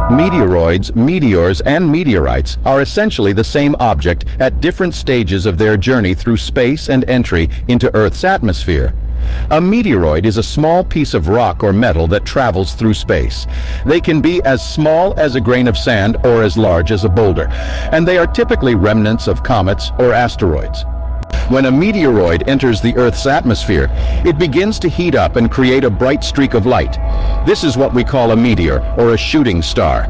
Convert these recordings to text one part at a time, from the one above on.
Meteoroids, meteors, and meteorites are essentially the same object at different stages of their journey through space and entry into Earth's atmosphere. A meteoroid is a small piece of rock or metal that travels through space. They can be as small as a grain of sand or as large as a boulder, and they are typically remnants of comets or asteroids. When a meteoroid enters the Earth's atmosphere, it begins to heat up and create a bright streak of light. This is what we call a meteor, or a shooting star.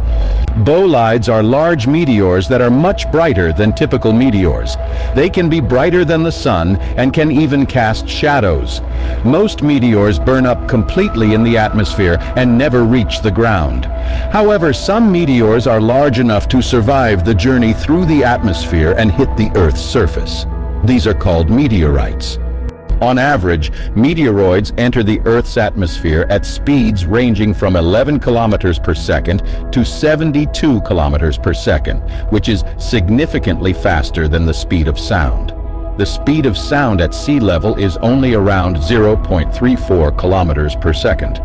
Bolides are large meteors that are much brighter than typical meteors. They can be brighter than the sun and can even cast shadows. Most meteors burn up completely in the atmosphere and never reach the ground. However, some meteors are large enough to survive the journey through the atmosphere and hit the Earth's surface. These are called meteorites. On average, meteoroids enter the Earth's atmosphere at speeds ranging from 11 kilometers per second to 72 kilometers per second, which is significantly faster than the speed of sound. The speed of sound at sea level is only around 0.34 kilometers per second.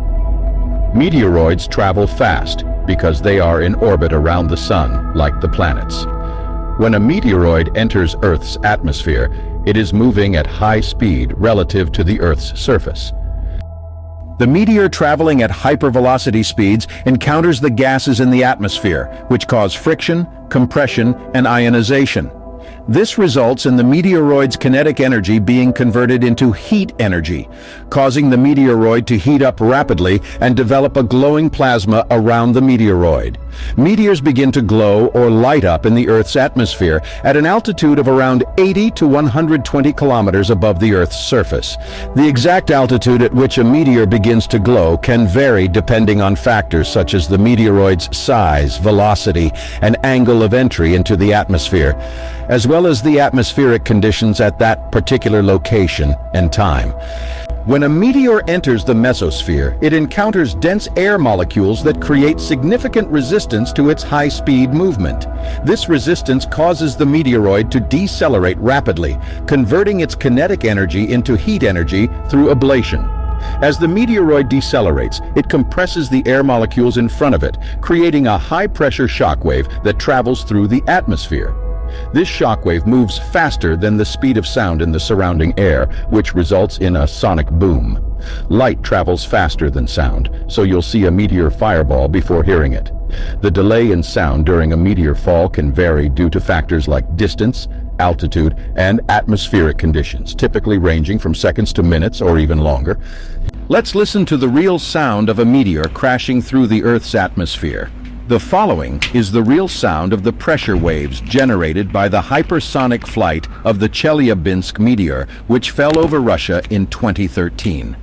Meteoroids travel fast because they are in orbit around the sun, like the planets. When a meteoroid enters Earth's atmosphere, it is moving at high speed relative to the Earth's surface. The meteor traveling at hypervelocity speeds encounters the gases in the atmosphere, which cause friction, compression, and ionization. This results in the meteoroid's kinetic energy being converted into heat energy, causing the meteoroid to heat up rapidly and develop a glowing plasma around the meteoroid. Meteors begin to glow or light up in the Earth's atmosphere at an altitude of around 80 to 120 kilometers above the Earth's surface. The exact altitude at which a meteor begins to glow can vary depending on factors such as the meteoroid's size, velocity, and angle of entry into the atmosphere, as well as the atmospheric conditions at that particular location and time. When a meteor enters the mesosphere, it encounters dense air molecules that create significant resistance to its high-speed movement. This resistance causes the meteoroid to decelerate rapidly, converting its kinetic energy into heat energy through ablation. As the meteoroid decelerates, it compresses the air molecules in front of it, creating a high-pressure shockwave that travels through the atmosphere. This shockwave moves faster than the speed of sound in the surrounding air, which results in a sonic boom. Light travels faster than sound, so you'll see a meteor fireball before hearing it. The delay in sound during a meteor fall can vary due to factors like distance, altitude, and atmospheric conditions, typically ranging from seconds to minutes or even longer. Let's listen to the real sound of a meteor crashing through the Earth's atmosphere. The following is the real sound of the pressure waves generated by the hypersonic flight of the Chelyabinsk meteor, which fell over Russia in 2013.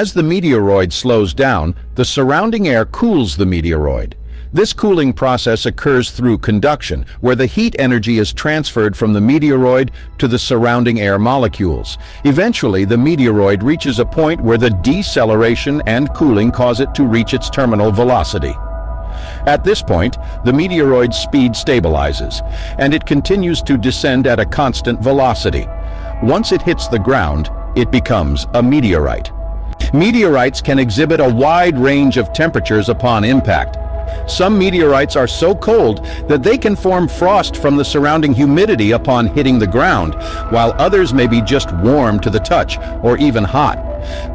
As the meteoroid slows down, the surrounding air cools the meteoroid. This cooling process occurs through conduction, where the heat energy is transferred from the meteoroid to the surrounding air molecules. Eventually, the meteoroid reaches a point where the deceleration and cooling cause it to reach its terminal velocity. At this point, the meteoroid's speed stabilizes, and it continues to descend at a constant velocity. Once it hits the ground, it becomes a meteorite. Meteorites can exhibit a wide range of temperatures upon impact. Some meteorites are so cold that they can form frost from the surrounding humidity upon hitting the ground, while others may be just warm to the touch or even hot.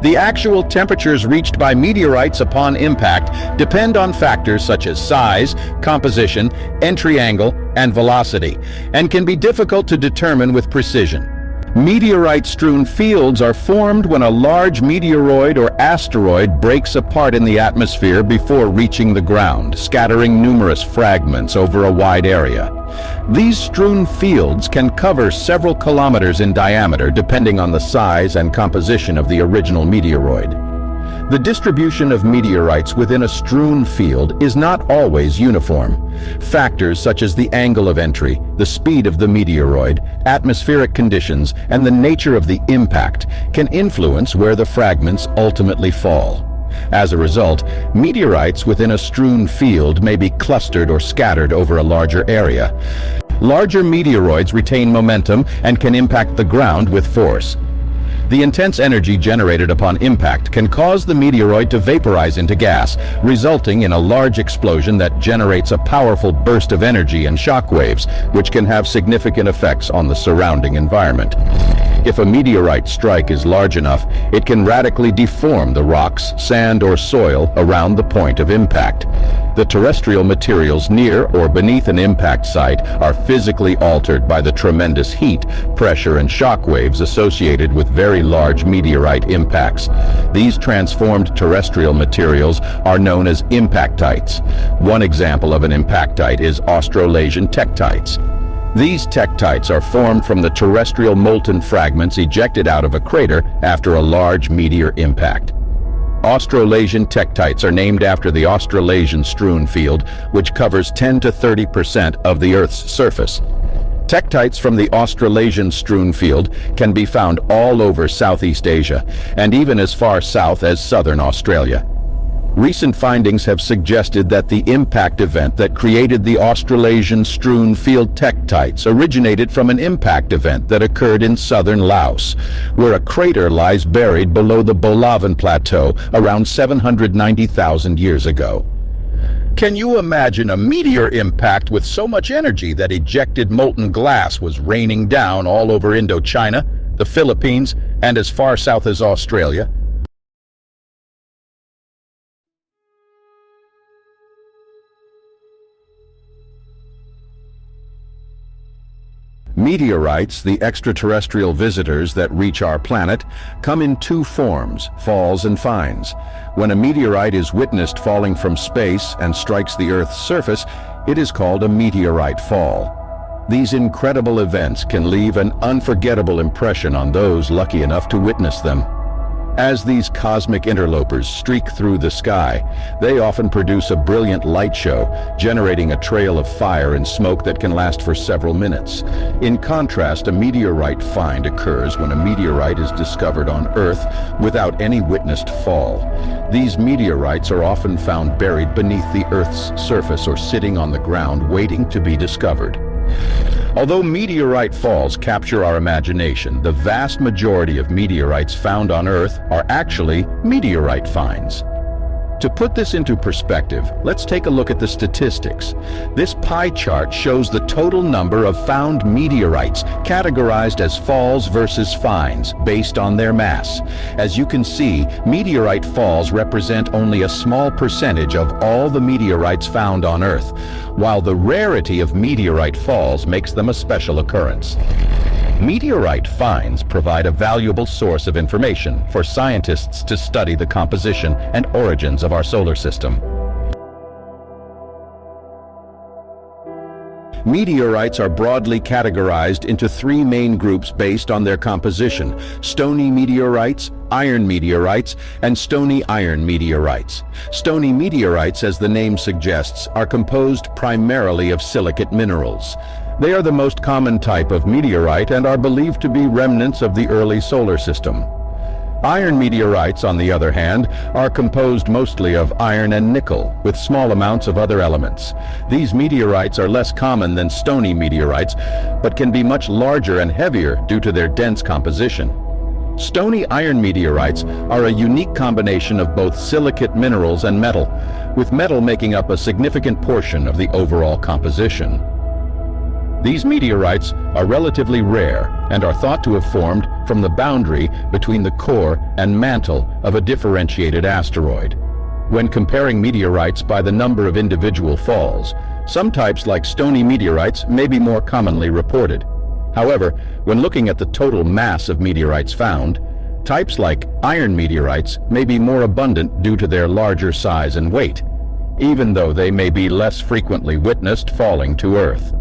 The actual temperatures reached by meteorites upon impact depend on factors such as size, composition, entry angle, and velocity, and can be difficult to determine with precision. Meteorite-strewn fields are formed when a large meteoroid or asteroid breaks apart in the atmosphere before reaching the ground, scattering numerous fragments over a wide area. These strewn fields can cover several kilometers in diameter depending on the size and composition of the original meteoroid. The distribution of meteorites within a strewn field is not always uniform. Factors such as the angle of entry, the speed of the meteoroid, atmospheric conditions, and the nature of the impact can influence where the fragments ultimately fall. As a result, meteorites within a strewn field may be clustered or scattered over a larger area. Larger meteoroids retain momentum and can impact the ground with force. The intense energy generated upon impact can cause the meteoroid to vaporize into gas, resulting in a large explosion that generates a powerful burst of energy and shock waves, which can have significant effects on the surrounding environment. If a meteorite strike is large enough, it can radically deform the rocks, sand, or soil around the point of impact. The terrestrial materials near or beneath an impact site are physically altered by the tremendous heat, pressure, and shock waves associated with very large meteorite impacts. These transformed terrestrial materials are known as impactites. One example of an impactite is Australasian tectites. These tectites are formed from the terrestrial molten fragments ejected out of a crater after a large meteor impact. Australasian tectites are named after the Australasian strewn field, which covers 10 to 30% of the Earth's surface. Tectites from the Australasian strewn field can be found all over Southeast Asia, and even as far south as southern Australia. Recent findings have suggested that the impact event that created the Australasian strewn field tectites originated from an impact event that occurred in southern Laos, where a crater lies buried below the Bolaven Plateau around 790,000 years ago. Can you imagine a meteor impact with so much energy that ejected molten glass was raining down all over Indochina, the Philippines, and as far south as Australia? Meteorites, the extraterrestrial visitors that reach our planet, come in two forms, falls and finds. When a meteorite is witnessed falling from space and strikes the Earth's surface, it is called a meteorite fall. These incredible events can leave an unforgettable impression on those lucky enough to witness them. As these cosmic interlopers streak through the sky, they often produce a brilliant light show, generating a trail of fire and smoke that can last for several minutes. In contrast, a meteorite find occurs when a meteorite is discovered on Earth without any witnessed fall. These meteorites are often found buried beneath the Earth's surface or sitting on the ground waiting to be discovered. Although meteorite falls capture our imagination, the vast majority of meteorites found on Earth are actually meteorite finds. To put this into perspective, let's take a look at the statistics. This pie chart shows the total number of found meteorites categorized as falls versus finds based on their mass. As you can see, meteorite falls represent only a small percentage of all the meteorites found on Earth, while the rarity of meteorite falls makes them a special occurrence. Meteorite finds provide a valuable source of information for scientists to study the composition and origins of our solar system. Meteorites are broadly categorized into three main groups based on their composition: stony meteorites, iron meteorites, and stony-iron meteorites. Stony meteorites, as the name suggests, are composed primarily of silicate minerals. They are the most common type of meteorite and are believed to be remnants of the early solar system. Iron meteorites, on the other hand, are composed mostly of iron and nickel, with small amounts of other elements. These meteorites are less common than stony meteorites, but can be much larger and heavier due to their dense composition. Stony iron meteorites are a unique combination of both silicate minerals and metal, with metal making up a significant portion of the overall composition. These meteorites are relatively rare and are thought to have formed from the boundary between the core and mantle of a differentiated asteroid. When comparing meteorites by the number of individual falls, some types like stony meteorites may be more commonly reported. However, when looking at the total mass of meteorites found, types like iron meteorites may be more abundant due to their larger size and weight, even though they may be less frequently witnessed falling to Earth.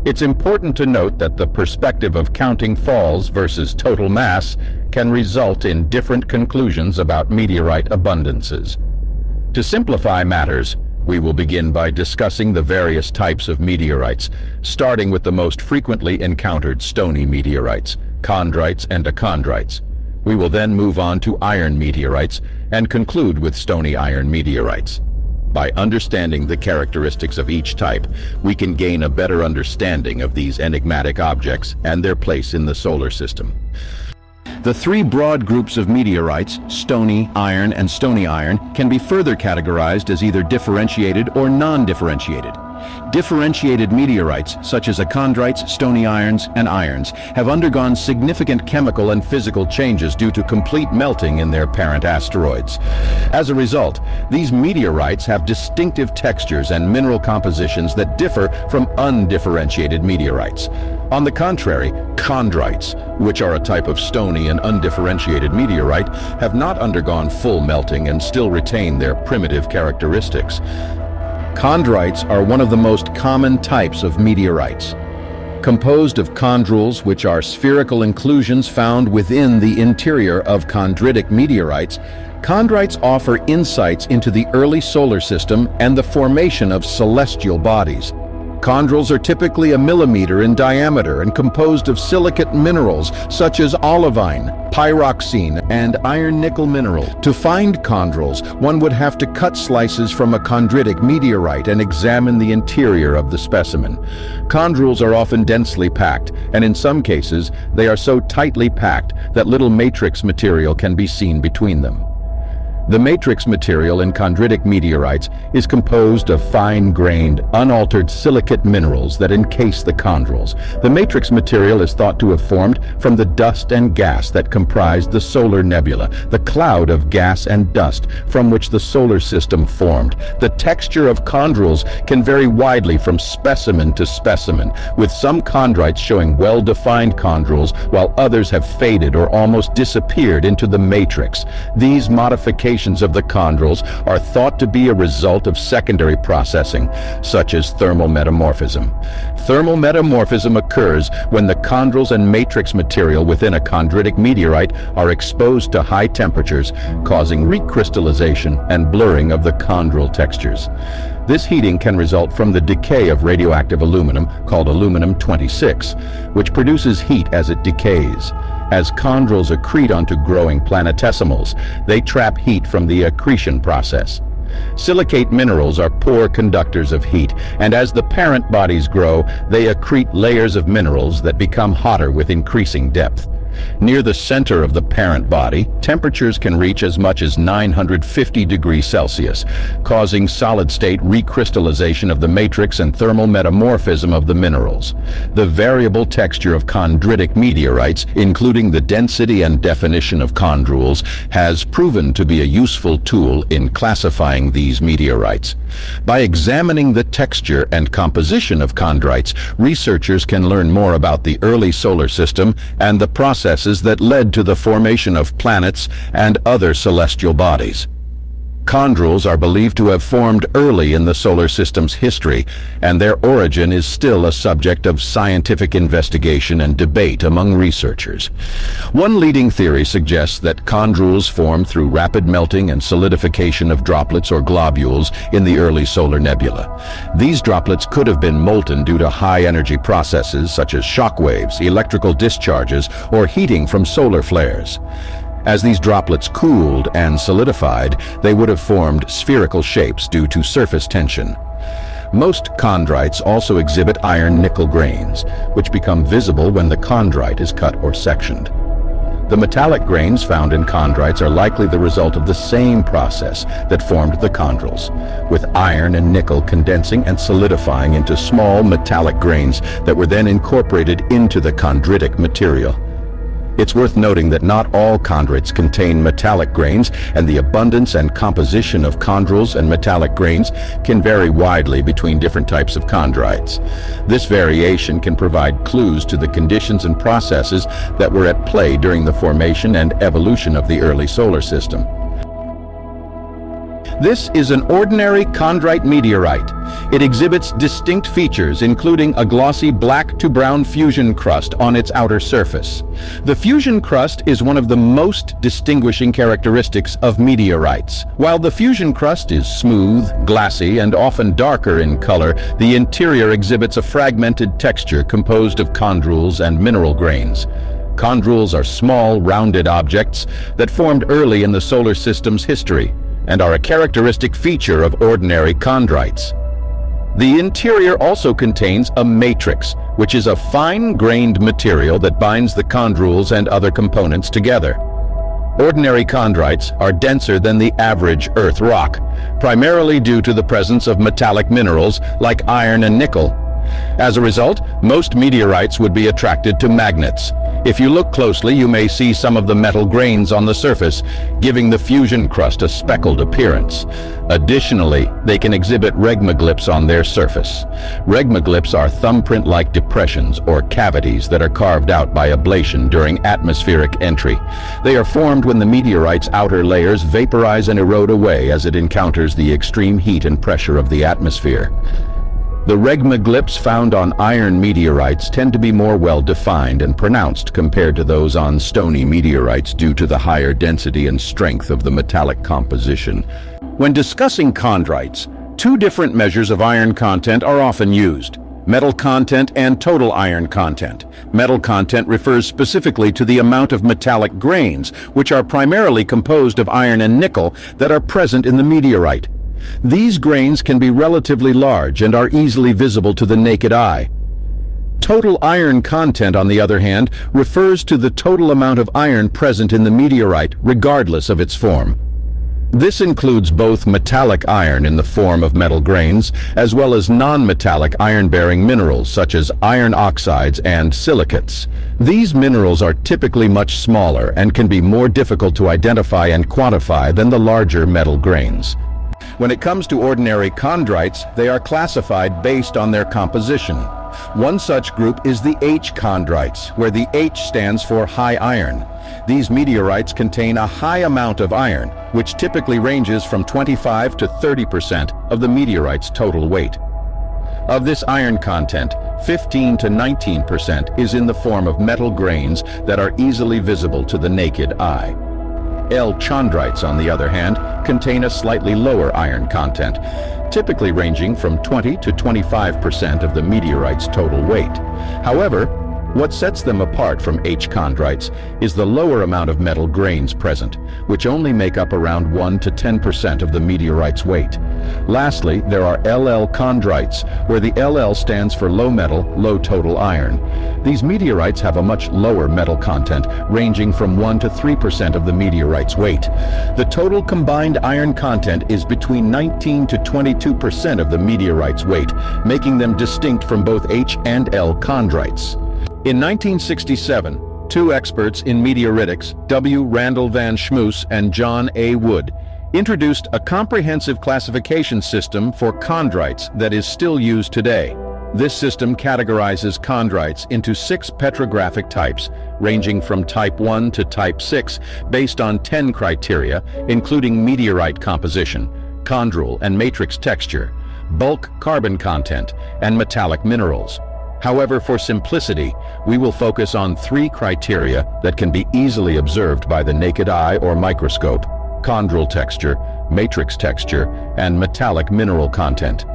It's important to note that the perspective of counting falls versus total mass can result in different conclusions about meteorite abundances. To simplify matters, we will begin by discussing the various types of meteorites, starting with the most frequently encountered stony meteorites, chondrites and achondrites. We will then move on to iron meteorites and conclude with stony-iron meteorites. By understanding the characteristics of each type, we can gain a better understanding of these enigmatic objects and their place in the solar system. The three broad groups of meteorites, stony, iron, and stony-iron, can be further categorized as either differentiated or non-differentiated. Differentiated meteorites, such as achondrites, stony-irons, and irons, have undergone significant chemical and physical changes due to complete melting in their parent asteroids. As a result, these meteorites have distinctive textures and mineral compositions that differ from undifferentiated meteorites. On the contrary, chondrites, which are a type of stony and undifferentiated meteorite, have not undergone full melting and still retain their primitive characteristics. Chondrites are one of the most common types of meteorites. Composed of chondrules, which are spherical inclusions found within the interior of chondritic meteorites, chondrites offer insights into the early solar system and the formation of celestial bodies. Chondrules are typically a millimeter in diameter and composed of silicate minerals such as olivine, pyroxene, and iron-nickel mineral. To find chondrules, one would have to cut slices from a chondritic meteorite and examine the interior of the specimen. Chondrules are often densely packed, and in some cases, they are so tightly packed that little matrix material can be seen between them. The matrix material in chondritic meteorites is composed of fine-grained, unaltered silicate minerals that encase the chondrules. The matrix material is thought to have formed from the dust and gas that comprised the solar nebula, the cloud of gas and dust from which the solar system formed. The texture of chondrules can vary widely from specimen to specimen, with some chondrites showing well-defined chondrules while others have faded or almost disappeared into the matrix. These modifications of the chondrules are thought to be a result of secondary processing, such as thermal metamorphism. Thermal metamorphism occurs when the chondrules and matrix material within a chondritic meteorite are exposed to high temperatures, causing recrystallization and blurring of the chondrule textures. This heating can result from the decay of radioactive aluminum, called aluminum-26, which produces heat as it decays. As chondrules accrete onto growing planetesimals, they trap heat from the accretion process. Silicate minerals are poor conductors of heat, and as the parent bodies grow, they accrete layers of minerals that become hotter with increasing depth. Near the center of the parent body, temperatures can reach as much as 950 degrees Celsius, causing solid-state recrystallization of the matrix and thermal metamorphism of the minerals. The variable texture of chondritic meteorites, including the density and definition of chondrules, has proven to be a useful tool in classifying these meteorites. By examining the texture and composition of chondrites, researchers can learn more about the early solar system and the processes that led to the formation of planets and other celestial bodies. Chondrules are believed to have formed early in the solar system's history, and their origin is still a subject of scientific investigation and debate among researchers. One leading theory suggests that chondrules form through rapid melting and solidification of droplets or globules in the early solar nebula. These droplets could have been molten due to high-energy processes such as shock waves, electrical discharges, or heating from solar flares. As these droplets cooled and solidified, they would have formed spherical shapes due to surface tension. Most chondrites also exhibit iron-nickel grains, which become visible when the chondrite is cut or sectioned. The metallic grains found in chondrites are likely the result of the same process that formed the chondrules, with iron and nickel condensing and solidifying into small metallic grains that were then incorporated into the chondritic material. It's worth noting that not all chondrites contain metallic grains, and the abundance and composition of chondrules and metallic grains can vary widely between different types of chondrites. This variation can provide clues to the conditions and processes that were at play during the formation and evolution of the early solar system. This is an ordinary chondrite meteorite. It exhibits distinct features, including a glossy black to brown fusion crust on its outer surface. The fusion crust is one of the most distinguishing characteristics of meteorites. While the fusion crust is smooth, glassy, and often darker in color, the interior exhibits a fragmented texture composed of chondrules and mineral grains. Chondrules are small, rounded objects that formed early in the solar system's history and are a characteristic feature of ordinary chondrites. The interior also contains a matrix, which is a fine-grained material that binds the chondrules and other components together. Ordinary chondrites are denser than the average Earth rock, primarily due to the presence of metallic minerals like iron and nickel. As a result, most meteorites would be attracted to magnets. If you look closely, you may see some of the metal grains on the surface, giving the fusion crust a speckled appearance. Additionally, they can exhibit regmaglyphs on their surface. Regmaglyphs are thumbprint-like depressions or cavities that are carved out by ablation during atmospheric entry. They are formed when the meteorite's outer layers vaporize and erode away as it encounters the extreme heat and pressure of the atmosphere. The regmaglyphs found on iron meteorites tend to be more well-defined and pronounced compared to those on stony meteorites due to the higher density and strength of the metallic composition. When discussing chondrites, two different measures of iron content are often used: metal content and total iron content. Metal content refers specifically to the amount of metallic grains, which are primarily composed of iron and nickel, that are present in the meteorite. These grains can be relatively large and are easily visible to the naked eye. Total iron content, on the other hand, refers to the total amount of iron present in the meteorite, regardless of its form. This includes both metallic iron in the form of metal grains, as well as non-metallic iron-bearing minerals such as iron oxides and silicates. These minerals are typically much smaller and can be more difficult to identify and quantify than the larger metal grains. When it comes to ordinary chondrites, they are classified based on their composition. One such group is the H-chondrites, where the H stands for high iron. These meteorites contain a high amount of iron, which typically ranges from 25 to 30% of the meteorite's total weight. Of this iron content, 15 to 19% is in the form of metal grains that are easily visible to the naked eye. L-chondrites, on the other hand, contain a slightly lower iron content, typically ranging from 20 to 25% of the meteorite's total weight. However, what sets them apart from H-chondrites is the lower amount of metal grains present, which only make up around 1 to 10% of the meteorite's weight. Lastly, there are LL-chondrites, where the LL stands for low metal, low total iron. These meteorites have a much lower metal content, ranging from 1 to 3% of the meteorite's weight. The total combined iron content is between 19 to 22% of the meteorite's weight, making them distinct from both H and L chondrites. In 1967, two experts in meteoritics, W. Randall Van Schmoos and John A. Wood, introduced a comprehensive classification system for chondrites that is still used today. This system categorizes chondrites into 6 petrographic types, ranging from type 1 to type 6, based on 10 criteria, including meteorite composition, chondrule and matrix texture, bulk carbon content, and metallic minerals. However, for simplicity, we will focus on 3 criteria that can be easily observed by the naked eye or microscope: chondrule texture, matrix texture, and metallic mineral content.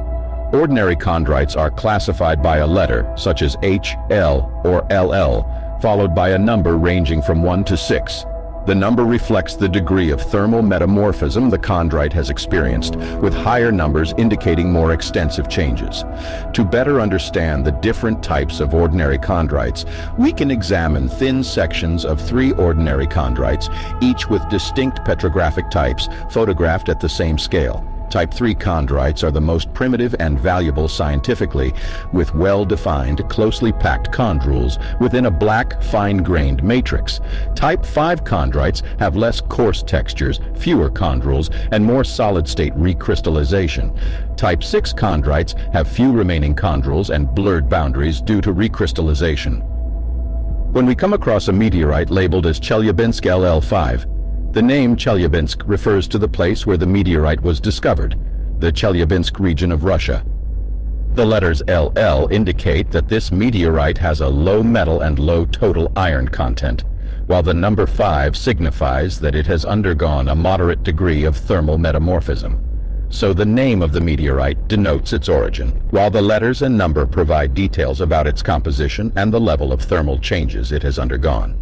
Ordinary chondrites are classified by a letter, such as H, L, or LL, followed by a number ranging from 1 to 6. The number reflects the degree of thermal metamorphism the chondrite has experienced, with higher numbers indicating more extensive changes. To better understand the different types of ordinary chondrites, we can examine thin sections of 3 ordinary chondrites, each with distinct petrographic types, photographed at the same scale. Type 3 chondrites are the most primitive and valuable scientifically, with well-defined, closely packed chondrules within a black, fine-grained matrix. Type 5 chondrites have less coarse textures, fewer chondrules, and more solid-state recrystallization. Type 6 chondrites have few remaining chondrules and blurred boundaries due to recrystallization. When we come across a meteorite labeled as Chelyabinsk LL5, the name Chelyabinsk refers to the place where the meteorite was discovered, the Chelyabinsk region of Russia. The letters LL indicate that this meteorite has a low metal and low total iron content, while the number 5 signifies that it has undergone a moderate degree of thermal metamorphism. So the name of the meteorite denotes its origin, while the letters and number provide details about its composition and the level of thermal changes it has undergone.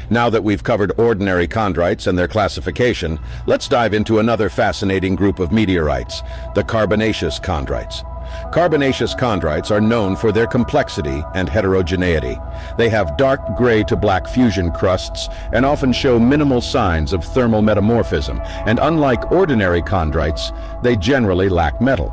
Now that we've covered ordinary chondrites and their classification, let's dive into another fascinating group of meteorites, the carbonaceous chondrites. Carbonaceous chondrites are known for their complexity and heterogeneity. They have dark gray to black fusion crusts and often show minimal signs of thermal metamorphism, and unlike ordinary chondrites, they generally lack metal.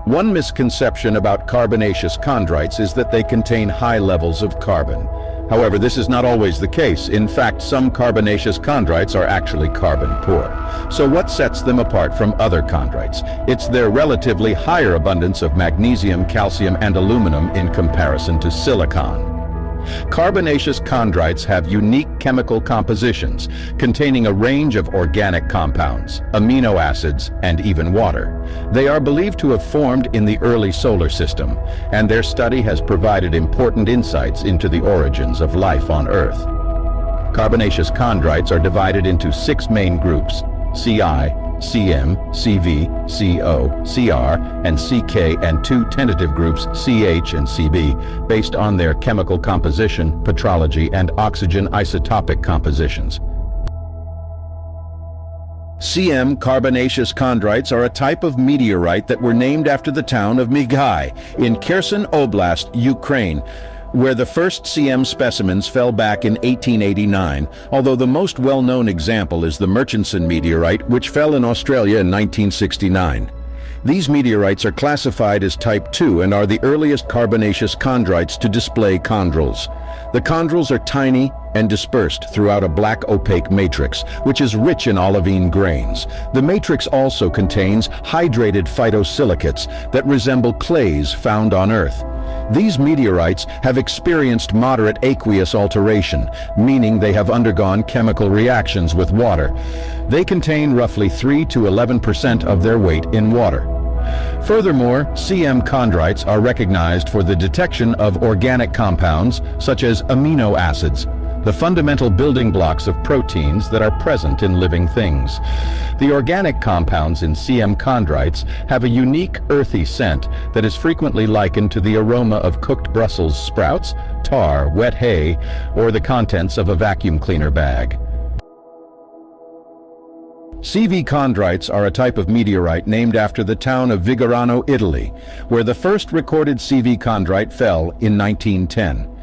One misconception about carbonaceous chondrites is that they contain high levels of carbon. However, this is not always the case. In fact, some carbonaceous chondrites are actually carbon poor. So what sets them apart from other chondrites? It's their relatively higher abundance of magnesium, calcium, and aluminum in comparison to silicon. Carbonaceous chondrites have unique chemical compositions containing a range of organic compounds, amino acids, and even water. They are believed to have formed in the early solar system, and their study has provided important insights into the origins of life on Earth. Carbonaceous chondrites are divided into 6 main groups: Ci, Cm, Cv, Co, Cr, and Ck, and 2 tentative groups, Ch and Cb, based on their chemical composition, petrology, and oxygen isotopic compositions. Cm carbonaceous chondrites are a type of meteorite that were named after the town of Migai in Kherson Oblast, Ukraine, where the first Cm specimens fell back in 1889, although the most well-known example is the Murchison meteorite, which fell in Australia in 1969. These meteorites are classified as type 2 and are the earliest carbonaceous chondrites to display chondrules. The chondrules are tiny and dispersed throughout a black opaque matrix, which is rich in olivine grains. The matrix also contains hydrated phytosilicates that resemble clays found on Earth. These meteorites have experienced moderate aqueous alteration, meaning they have undergone chemical reactions with water. They contain roughly 3 to 11% of their weight in water. Furthermore, Cm chondrites are recognized for the detection of organic compounds such as amino acids, the fundamental building blocks of proteins that are present in living things. The organic compounds in Cm chondrites have a unique earthy scent that is frequently likened to the aroma of cooked Brussels sprouts, tar, wet hay, or the contents of a vacuum cleaner bag. Cv chondrites are a type of meteorite named after the town of Vigorano, Italy, where the first recorded Cv chondrite fell in 1910.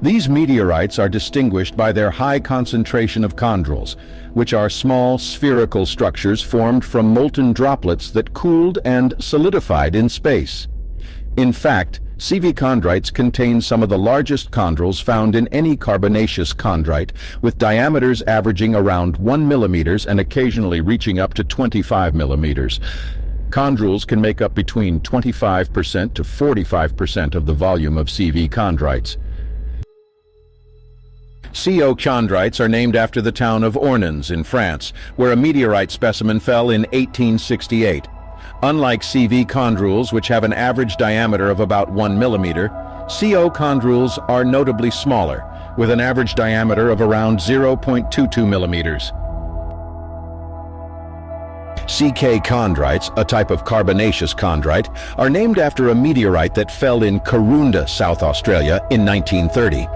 These meteorites are distinguished by their high concentration of chondrules, which are small spherical structures formed from molten droplets that cooled and solidified in space. In fact, Cv chondrites contain some of the largest chondrules found in any carbonaceous chondrite, with diameters averaging around 1 millimeters and occasionally reaching up to 25 millimeters. Chondrules can make up between 25% to 45% of the volume of Cv chondrites. Co chondrites are named after the town of Ornans in France, where a meteorite specimen fell in 1868. Unlike Cv chondrules, which have an average diameter of about 1 millimeter, Co chondrules are notably smaller, with an average diameter of around 0.22 millimeters. Ck chondrites, a type of carbonaceous chondrite, are named after a meteorite that fell in Karoonda, South Australia, in 1930.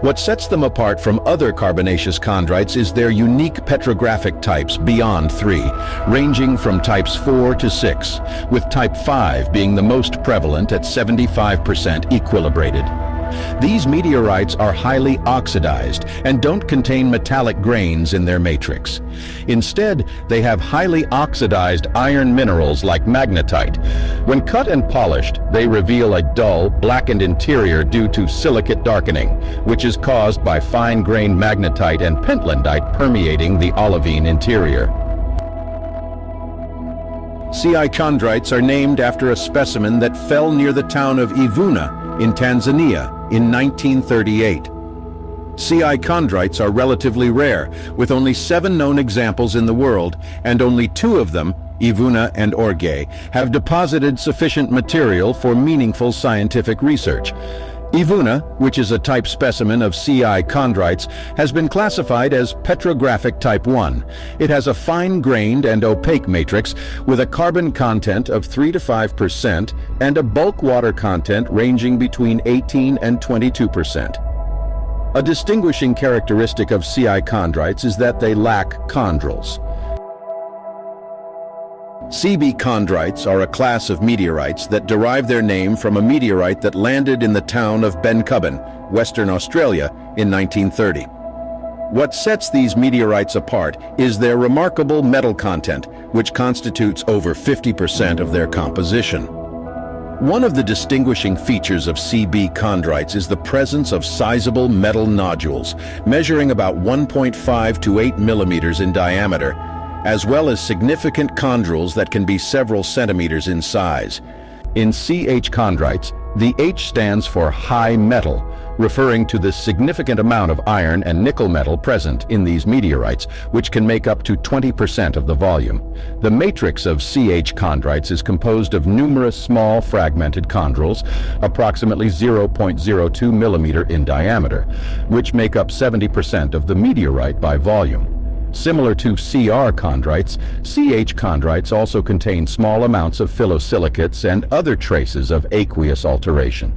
What sets them apart from other carbonaceous chondrites is their unique petrographic types beyond 3, ranging from types 4 to 6, with type 5 being the most prevalent at 75% equilibrated. These meteorites are highly oxidized and don't contain metallic grains in their matrix. Instead, they have highly oxidized iron minerals like magnetite. When cut and polished, they reveal a dull, blackened interior due to silicate darkening, which is caused by fine-grained magnetite and pentlandite permeating the olivine interior. Chondrites are named after a specimen that fell near the town of Ivuna in Tanzania in 1938. Chondrites are relatively rare, with only 7 known examples in the world, and only 2 of them, Ivuna and Orge, have deposited sufficient material for meaningful scientific research. Ivuna, which is a type specimen of chondrites, has been classified as petrographic type 1. It has a fine-grained and opaque matrix with a carbon content of 3 to 5% and a bulk water content ranging between 18 and 22%. A distinguishing characteristic of chondrites is that they lack chondrules. Chondrites are a class of meteorites that derive their name from a meteorite that landed in the town of Bencubben, Western Australia, in 1930. What sets these meteorites apart is their remarkable metal content, which constitutes over 50% of their composition. One of the distinguishing features of chondrites is the presence of sizable metal nodules, measuring about 1.5 to 8 millimeters in diameter, as well as significant chondrules that can be several centimeters in size. In chondrites, the H stands for high metal, referring to the significant amount of iron and nickel metal present in these meteorites, which can make up to 20% of the volume. The matrix of chondrites is composed of numerous small fragmented chondrules, approximately 0.02 millimeter in diameter, which make up 70% of the meteorite by volume. Similar to chondrites, chondrites also contain small amounts of phyllosilicates and other traces of aqueous alteration.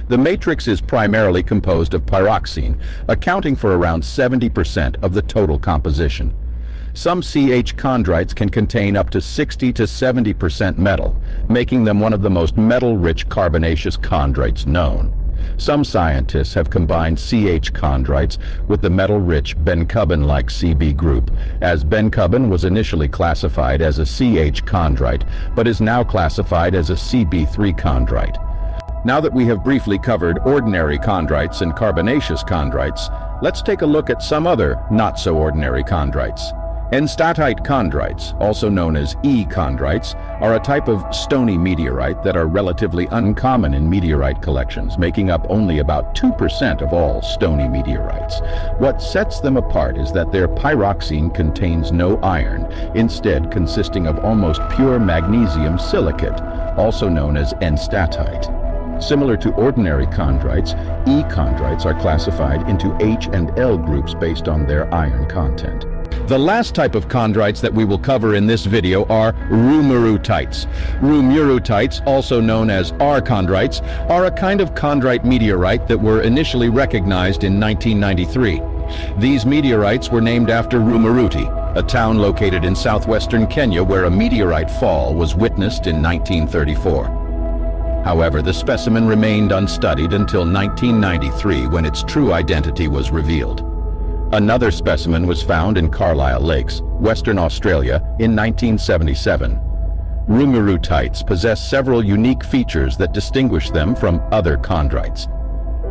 The matrix is primarily composed of pyroxene, accounting for around 70% of the total composition. Some chondrites can contain up to 60 to 70% metal, making them one of the most metal-rich carbonaceous chondrites known. Some scientists have combined chondrites with the metal-rich Bencubben-like CB group, as Bencubben was initially classified as a chondrite, but is now classified as a CB3 chondrite. Now that we have briefly covered ordinary chondrites and carbonaceous chondrites, let's take a look at some other not-so-ordinary chondrites. Enstatite chondrites, also known as chondrites, are a type of stony meteorite that are relatively uncommon in meteorite collections, making up only about 2% of all stony meteorites. What sets them apart is that their pyroxene contains no iron, instead consisting of almost pure magnesium silicate, also known as enstatite. Similar to ordinary chondrites, chondrites are classified into H and L groups based on their iron content. The last type of chondrites that we will cover in this video are Rumurutiites. Rumurutiites, also known as Achondrites, are a kind of chondrite meteorite that were initially recognized in 1993. These meteorites were named after Rumuruti, a town located in southwestern Kenya where a meteorite fall was witnessed in 1934. However, the specimen remained unstudied until 1993 when its true identity was revealed. Another specimen was found in Carlisle Lakes, Western Australia, in 1977. Rumurutiites possess several unique features that distinguish them from other chondrites.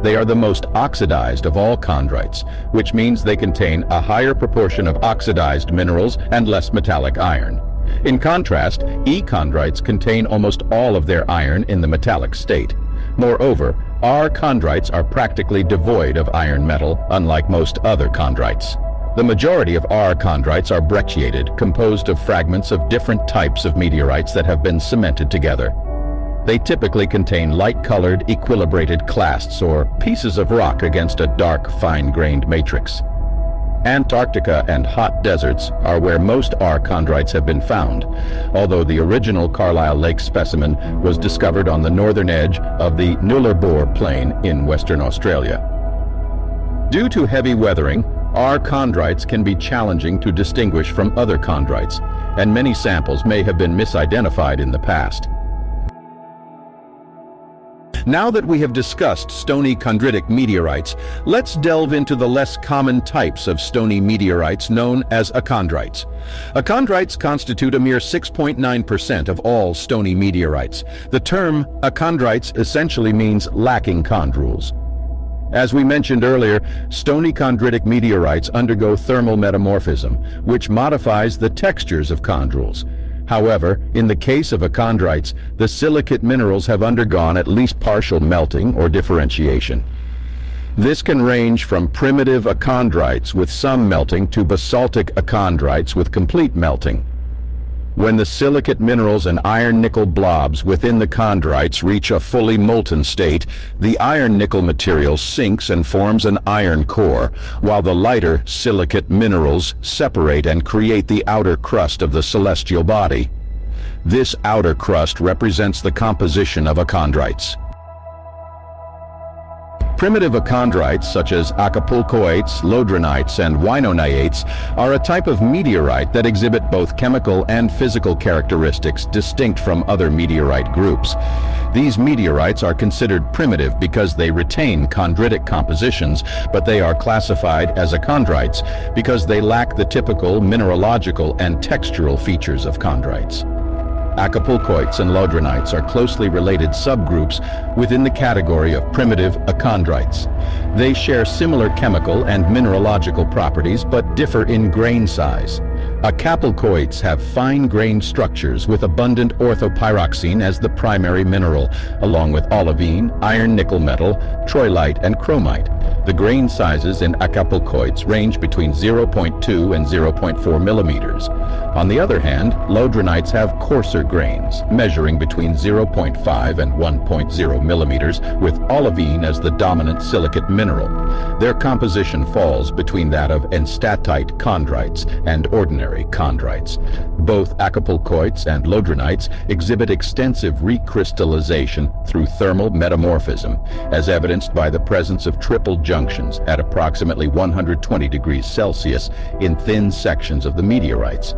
They are the most oxidized of all chondrites, which means they contain a higher proportion of oxidized minerals and less metallic iron. In contrast, chondrites contain almost all of their iron in the metallic state. Moreover, chondrites are practically devoid of iron metal, unlike most other chondrites. The majority of chondrites are brecciated, composed of fragments of different types of meteorites that have been cemented together. They typically contain light-colored, equilibrated clasts or pieces of rock against a dark, fine-grained matrix. Antarctica and hot deserts are where most chondrites have been found, although the original Carlisle Lake specimen was discovered on the northern edge of the Nullarbor Plain in Western Australia. Due to heavy weathering, chondrites can be challenging to distinguish from other chondrites, and many samples may have been misidentified in the past. Now that we have discussed stony chondritic meteorites, let's delve into the less common types of stony meteorites known as achondrites. Achondrites constitute a mere 6.9% of all stony meteorites. The term achondrites essentially means lacking chondrules. As we mentioned earlier, stony chondritic meteorites undergo thermal metamorphism, which modifies the textures of chondrules. However, in the case of achondrites, the silicate minerals have undergone at least partial melting or differentiation. This can range from primitive achondrites with some melting to basaltic achondrites with complete melting. When the silicate minerals and iron-nickel blobs within the chondrites reach a fully molten state, the iron-nickel material sinks and forms an iron core, while the lighter silicate minerals separate and create the outer crust of the celestial body. This outer crust represents the composition of achondrites. Primitive achondrites such as acapulcoites, lodronites, and winoniates are a type of meteorite that exhibit both chemical and physical characteristics distinct from other meteorite groups. These meteorites are considered primitive because they retain chondritic compositions, but they are classified as achondrites because they lack the typical mineralogical and textural features of chondrites. Acapulcoites and lodronites are closely related subgroups within the category of primitive achondrites. They share similar chemical and mineralogical properties but differ in grain size. Acapulcoites have fine-grained structures with abundant orthopyroxene as the primary mineral, along with olivine, iron-nickel metal, troilite, and chromite. The grain sizes in acapulcoites range between 0.2 and 0.4 millimeters. On the other hand, lodronites have coarser grains, measuring between 0.5 and 1.0 millimeters, with olivine as the dominant silicate mineral. Their composition falls between that of enstatite chondrites and ordinary chondrites. Both acapulcoites and lodronites exhibit extensive recrystallization through thermal metamorphism, as evidenced by the presence of triple junctions at approximately 120 degrees Celsius in thin sections of the meteorites.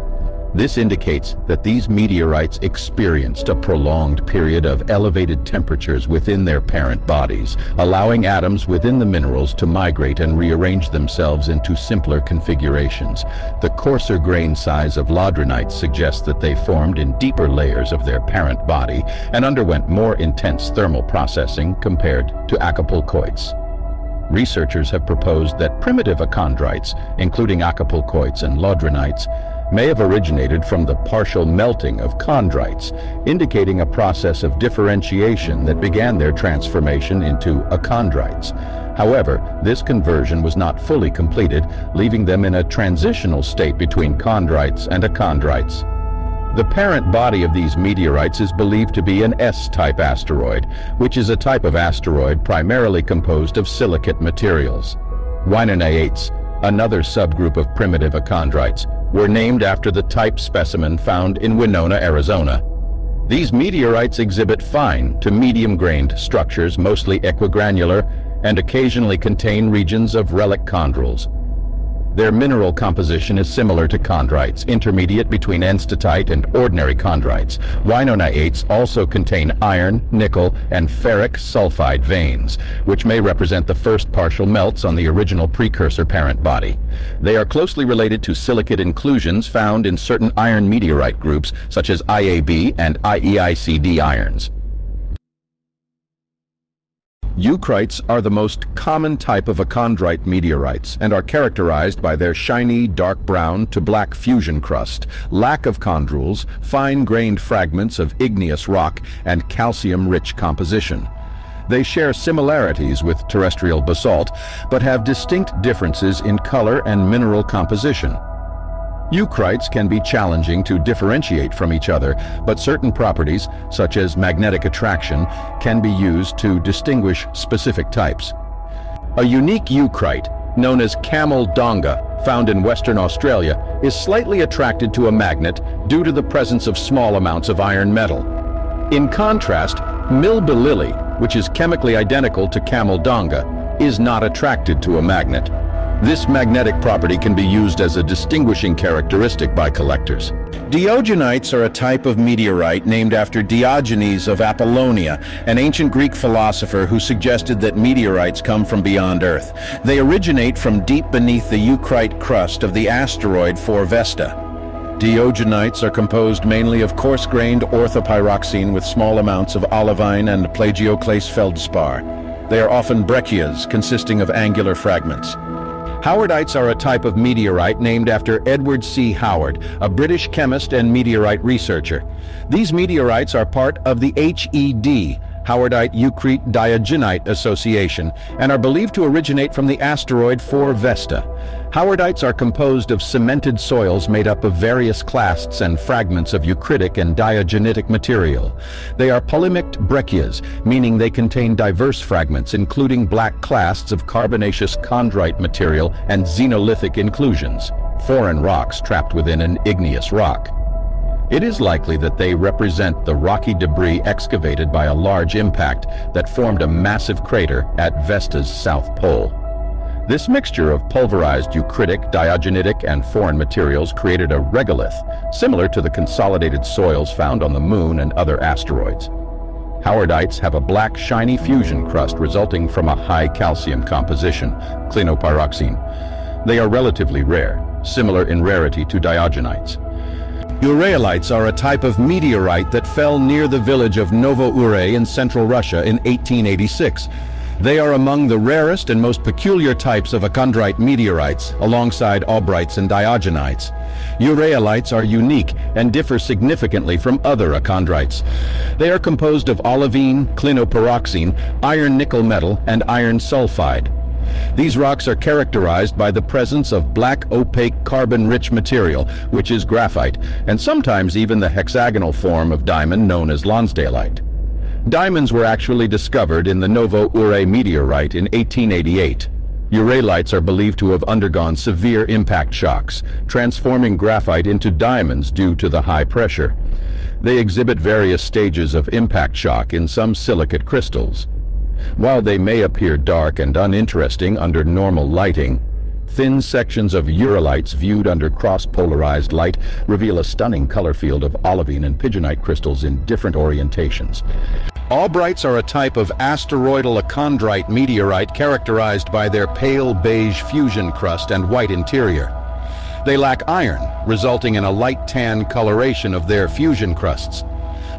This indicates that these meteorites experienced a prolonged period of elevated temperatures within their parent bodies, allowing atoms within the minerals to migrate and rearrange themselves into simpler configurations. The coarser grain size of lodronites suggests that they formed in deeper layers of their parent body and underwent more intense thermal processing compared to acapulcoites. Researchers have proposed that primitive achondrites, including acapulcoites and lodronites, may have originated from the partial melting of chondrites, indicating a process of differentiation that began their transformation into achondrites. However, this conversion was not fully completed, leaving them in a transitional state between chondrites and achondrites. The parent body of these meteorites is believed to be an S-type asteroid, which is a type of asteroid primarily composed of silicate materials. Winoniates, another subgroup of primitive achondrites, were named after the type specimen found in Winona, Arizona. These meteorites exhibit fine to medium-grained structures, mostly equigranular, and occasionally contain regions of relic chondrules. Their mineral composition is similar to chondrites, intermediate between enstatite and ordinary chondrites. Winoniates also contain iron, nickel, and ferric sulfide veins, which may represent the first partial melts on the original precursor parent body. They are closely related to silicate inclusions found in certain iron meteorite groups, such as IAB and IEICD irons. Eucrites are the most common type of achondrite meteorites and are characterized by their shiny dark brown to black fusion crust, lack of chondrules, fine-grained fragments of igneous rock, and calcium-rich composition. They share similarities with terrestrial basalt, but have distinct differences in color and mineral composition. Eucrites can be challenging to differentiate from each other, but certain properties, such as magnetic attraction, can be used to distinguish specific types. A unique eucrite, known as camel donga, found in Western Australia, is slightly attracted to a magnet due to the presence of small amounts of iron metal. In contrast, milbilili, which is chemically identical to camel donga, is not attracted to a magnet. This magnetic property can be used as a distinguishing characteristic by collectors. Diogenites are a type of meteorite named after Diogenes of Apollonia, an ancient Greek philosopher who suggested that meteorites come from beyond Earth. They originate from deep beneath the eucrite crust of the asteroid Vesta. Diogenites are composed mainly of coarse-grained orthopyroxene with small amounts of olivine and plagioclase feldspar. They are often breccias, consisting of angular fragments. Howardites are a type of meteorite named after Edward C. Howard, a British chemist and meteorite researcher. These meteorites are part of the HED, Howardite-Eucrite Diogenite Association, and are believed to originate from the asteroid Vesta. Howardites are composed of cemented soils made up of various clasts and fragments of eucritic and diogenitic material. They are polymicted breccias, meaning they contain diverse fragments, including black clasts of carbonaceous chondrite material and xenolithic inclusions, foreign rocks trapped within an igneous rock. It is likely that they represent the rocky debris excavated by a large impact that formed a massive crater at Vesta's south pole. This mixture of pulverized eucritic, diogenitic, and foreign materials created a regolith, similar to the consolidated soils found on the Moon and other asteroids. Howardites have a black, shiny fusion crust resulting from a high calcium composition, clinopyroxene. They are relatively rare, similar in rarity to diogenites. Uralites are a type of meteorite that fell near the village of Novo-Ure in central Russia in 1886. They are among the rarest and most peculiar types of Achondrite meteorites, alongside aubrites and diogenites. Uralites are unique and differ significantly from other Achondrites. They are composed of olivine, clinopyroxene, iron-nickel metal, and iron sulfide. These rocks are characterized by the presence of black, opaque, carbon-rich material, which is graphite, and sometimes even the hexagonal form of diamond known as Lonsdaleite. Diamonds were actually discovered in the Novo-Ure meteorite in 1888. Uralites are believed to have undergone severe impact shocks, transforming graphite into diamonds due to the high pressure. They exhibit various stages of impact shock in some silicate crystals. While they may appear dark and uninteresting under normal lighting, thin sections of uralites viewed under cross-polarized light reveal a stunning color field of olivine and pigeonite crystals in different orientations. Aubrites are a type of asteroidal achondrite meteorite characterized by their pale beige fusion crust and white interior. They lack iron, resulting in a light tan coloration of their fusion crusts.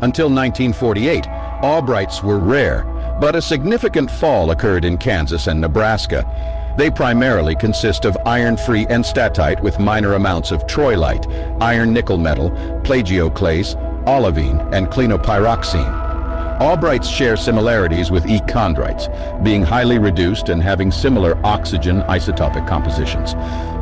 Until 1948, aubrites were rare, but a significant fall occurred in Kansas and Nebraska. They primarily consist of iron-free enstatite with minor amounts of troilite, iron-nickel metal, plagioclase, olivine, and clinopyroxene. Aubrites share similarities with chondrites, being highly reduced and having similar oxygen isotopic compositions.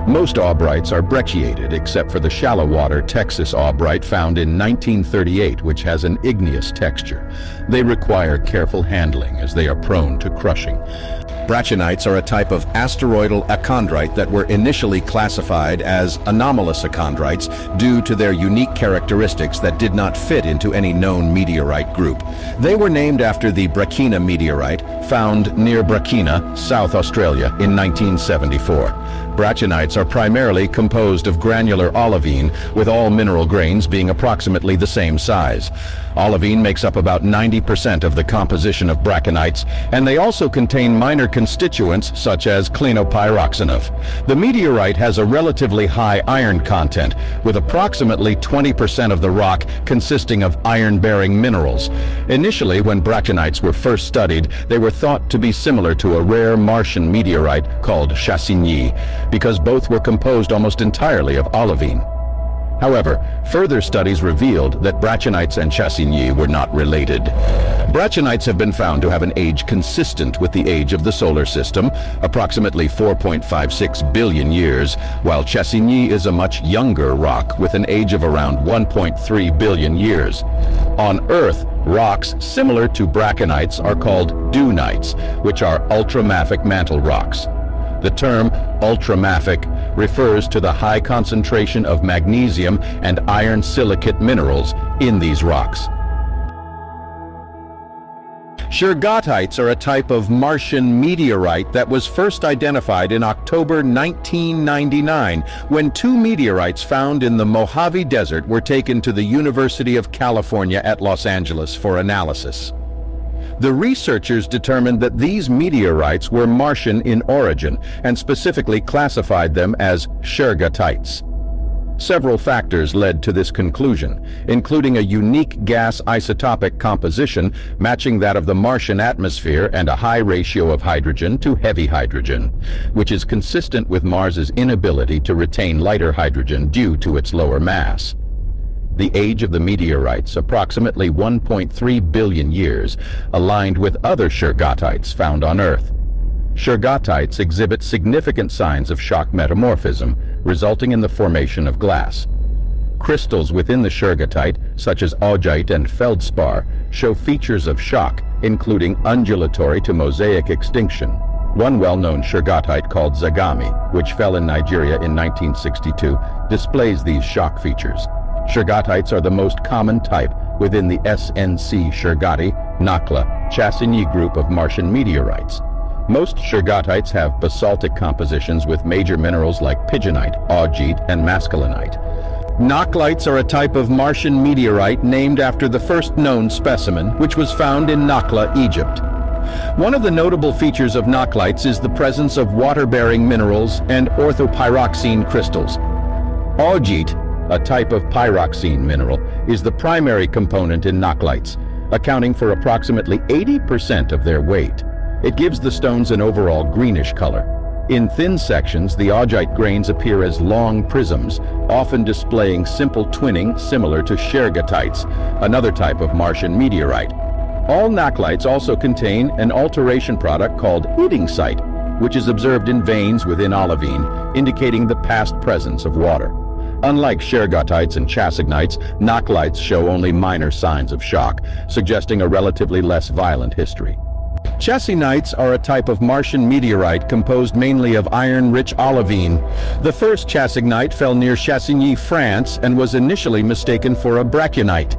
Most aubrites are brecciated, except for the shallow water Texas aubrite found in 1938, which has an igneous texture. They require careful handling as they are prone to crushing. Brachinites are a type of asteroidal achondrite that were initially classified as anomalous achondrites due to their unique characteristics that did not fit into any known meteorite group. They were named after the Brachina meteorite found near Brachina, South Australia, in 1974. Brachinites are primarily composed of granular olivine, with all mineral grains being approximately the same size. Olivine makes up about 90% of the composition of brachinites, and they also contain minor constituents such as clinopyroxenov. The meteorite has a relatively high iron content, with approximately 20% of the rock consisting of iron-bearing minerals. Initially, when brachinites were first studied, they were thought to be similar to a rare Martian meteorite called Chassigny, because both were composed almost entirely of olivine. However, further studies revealed that brachinites and Chassigny were not related. Brachinites have been found to have an age consistent with the age of the solar system, approximately 4.56 billion years, while Chassigny is a much younger rock with an age of around 1.3 billion years. On Earth, rocks similar to brachinites are called dunites, which are ultramafic mantle rocks. The term ultramafic refers to the high concentration of magnesium and iron silicate minerals in these rocks. Chondrites are a type of Martian meteorite that was first identified in October 1999 when two meteorites found in the Mojave Desert were taken to the University of California at Los Angeles for analysis. The researchers determined that these meteorites were Martian in origin and specifically classified them as Chondrites. Several factors led to this conclusion, including a unique gas isotopic composition matching that of the Martian atmosphere and a high ratio of hydrogen to heavy hydrogen, which is consistent with Mars's inability to retain lighter hydrogen due to its lower mass. The age of the meteorites, approximately 1.3 billion years, aligned with other Chondrites found on Earth. Chondrites exhibit significant signs of shock metamorphism, resulting in the formation of glass. Crystals within the Chondrite, such as augite and feldspar, show features of shock, including undulatory to mosaic extinction. One well-known Chondrite called Zagami, which fell in Nigeria in 1962, displays these shock features. Chondrites are the most common type within the SNC Chondrite, Nakla, Chassigny group of Martian meteorites. Most Chondrites have basaltic compositions with major minerals like pigeonite, augite, and masculinite. Nakhlites are a type of Martian meteorite named after the first known specimen, which was found in Nakla, Egypt. One of the notable features of Nakhlites is the presence of water-bearing minerals and orthopyroxene crystals. Augite, a type of pyroxene mineral, is the primary component in Nakhlites, accounting for approximately 80% of their weight. It gives the stones an overall greenish color. In thin sections, the augite grains appear as long prisms, often displaying simple twinning similar to Chondrites, another type of Martian meteorite. All Nakhlites also contain an alteration product called Idungsite, which is observed in veins within olivine, indicating the past presence of water. Unlike Chondrites and Chassignites, Nakhlites show only minor signs of shock, suggesting a relatively less violent history. Chassignites are a type of Martian meteorite composed mainly of iron-rich olivine. The first Chassignite fell near Chassigny, France, and was initially mistaken for a brachionite.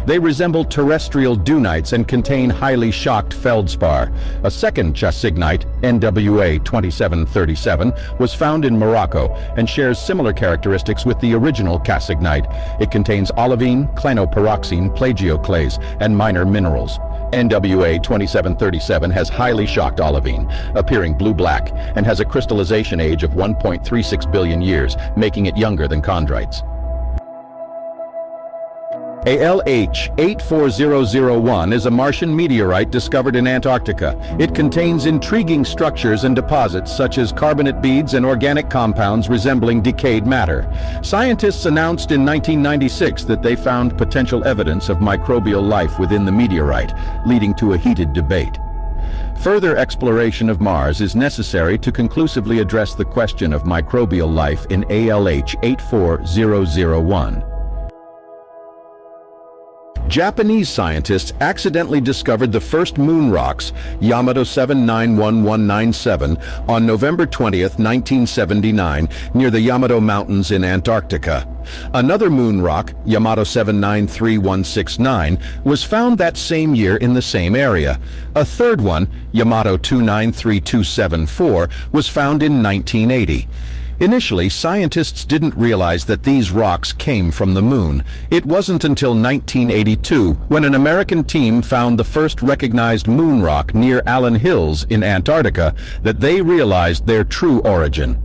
They resemble terrestrial dunites and contain highly shocked feldspar. A second Chassignite, NWA 2737, was found in Morocco and shares similar characteristics with the original Chassignite. It contains olivine, clinopyroxene, plagioclase, and minor minerals. NWA 2737 has highly shocked olivine, appearing blue-black, and has a crystallization age of 1.36 billion years, making it younger than chondrites. ALH 84001 is a Martian meteorite discovered in Antarctica. It contains intriguing structures and deposits such as carbonate beads and organic compounds resembling decayed matter. Scientists announced in 1996 that they found potential evidence of microbial life within the meteorite, leading to a heated debate. Further exploration of Mars is necessary to conclusively address the question of microbial life in ALH 84001. Japanese scientists accidentally discovered the first moon rocks, Yamato 791197, on November 20, 1979, near the Yamato Mountains in Antarctica. Another moon rock, Yamato 793169, was found that same year in the same area. A third one, Yamato 293274, was found in 1980. Initially, scientists didn't realize that these rocks came from the moon. It wasn't until 1982, when an American team found the first recognized moon rock near Allen Hills in Antarctica, that they realized their true origin.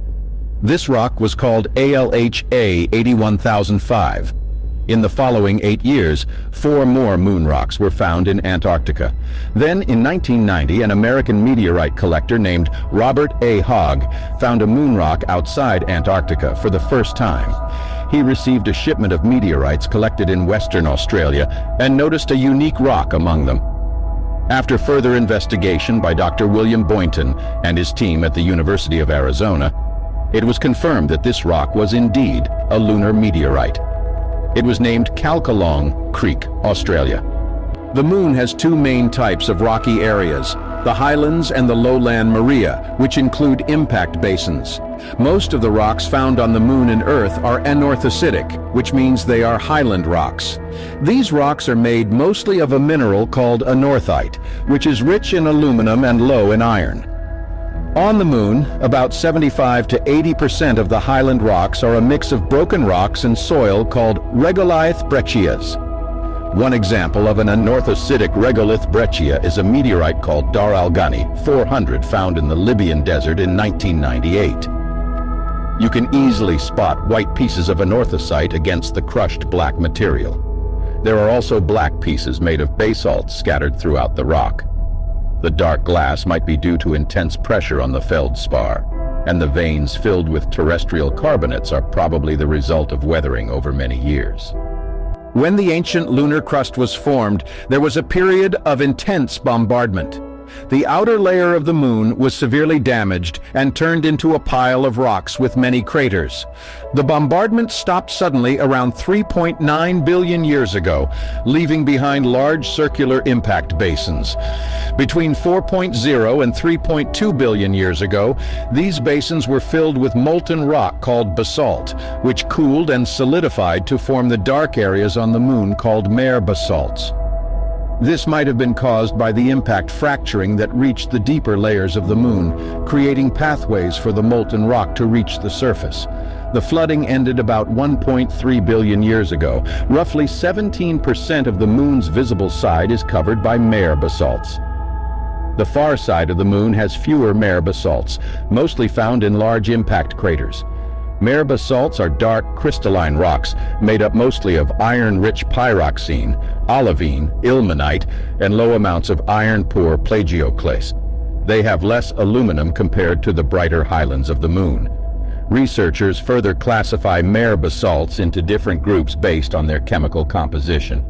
This rock was called ALHA 81005. In the following 8 years, 4 more moon rocks were found in Antarctica. Then, in 1990, an American meteorite collector named Robert A. Hogg found a moon rock outside Antarctica for the first time. He received a shipment of meteorites collected in Western Australia and noticed a unique rock among them. After further investigation by Dr. William Boynton and his team at the University of Arizona, it was confirmed that this rock was indeed a lunar meteorite. It was named Calcalong Creek, Australia. The moon has 2 main types of rocky areas, the highlands and the lowland maria, which include impact basins. Most of the rocks found on the Moon and Earth are anorthositic, which means they are highland rocks. These rocks are made mostly of a mineral called anorthite, which is rich in aluminum and low in iron. On the Moon, about 75 to 80% of the highland rocks are a mix of broken rocks and soil called regolith breccias. One example of an anorthositic regolith breccia is a meteorite called Dar al-Ghani 400 found in the Libyan desert in 1998. You can easily spot white pieces of anorthosite against the crushed black material. There are also black pieces made of basalt scattered throughout the rock. The dark glass might be due to intense pressure on the feldspar, and the veins filled with terrestrial carbonates are probably the result of weathering over many years. When the ancient lunar crust was formed, there was a period of intense bombardment. The outer layer of the Moon was severely damaged and turned into a pile of rocks with many craters. The bombardment stopped suddenly around 3.9 billion years ago, leaving behind large circular impact basins. Between 4.0 and 3.2 billion years ago, these basins were filled with molten rock called basalt, which cooled and solidified to form the dark areas on the Moon called mare basalts. This might have been caused by the impact fracturing that reached the deeper layers of the Moon, creating pathways for the molten rock to reach the surface. The flooding ended about 1.3 billion years ago. Roughly 17% of the Moon's visible side is covered by mare basalts. The far side of the Moon has fewer mare basalts, mostly found in large impact craters. Mare basalts are dark crystalline rocks made up mostly of iron-rich pyroxene, olivine, ilmenite, and low amounts of iron-poor plagioclase. They have less aluminum compared to the brighter highlands of the Moon. Researchers further classify mare basalts into different groups based on their chemical composition.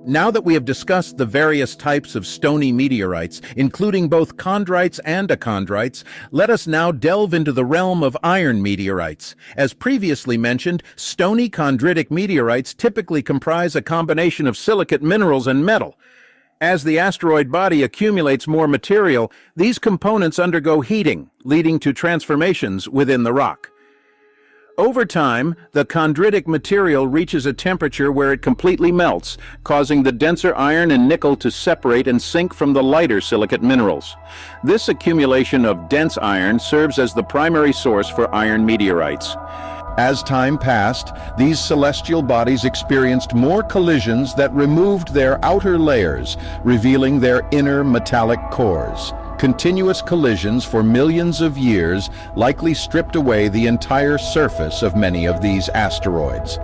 Now that we have discussed the various types of stony meteorites, including both chondrites and achondrites, let us now delve into the realm of iron meteorites. As previously mentioned, stony chondritic meteorites typically comprise a combination of silicate minerals and metal. As the asteroid body accumulates more material, these components undergo heating, leading to transformations within the rock. Over time, the chondritic material reaches a temperature where it completely melts, causing the denser iron and nickel to separate and sink from the lighter silicate minerals. This accumulation of dense iron serves as the primary source for iron meteorites. As time passed, these celestial bodies experienced more collisions that removed their outer layers, revealing their inner metallic cores. Continuous collisions for millions of years likely stripped away the entire surface of many of these asteroids.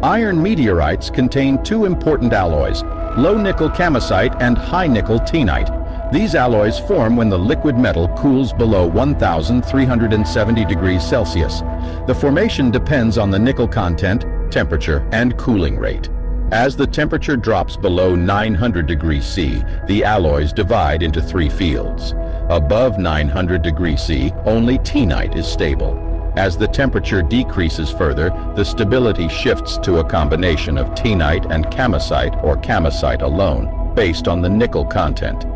Iron meteorites contain two important alloys, low-nickel camosite and high-nickel teinite. These alloys form when the liquid metal cools below 1,370 degrees Celsius. The formation depends on the nickel content, temperature, and cooling rate. As the temperature drops below 900 degrees C, the alloys divide into three fields. Above 900 degrees C, only teinite is stable. As the temperature decreases further, the stability shifts to a combination of teinite and camosite or camosite alone, based on the nickel content.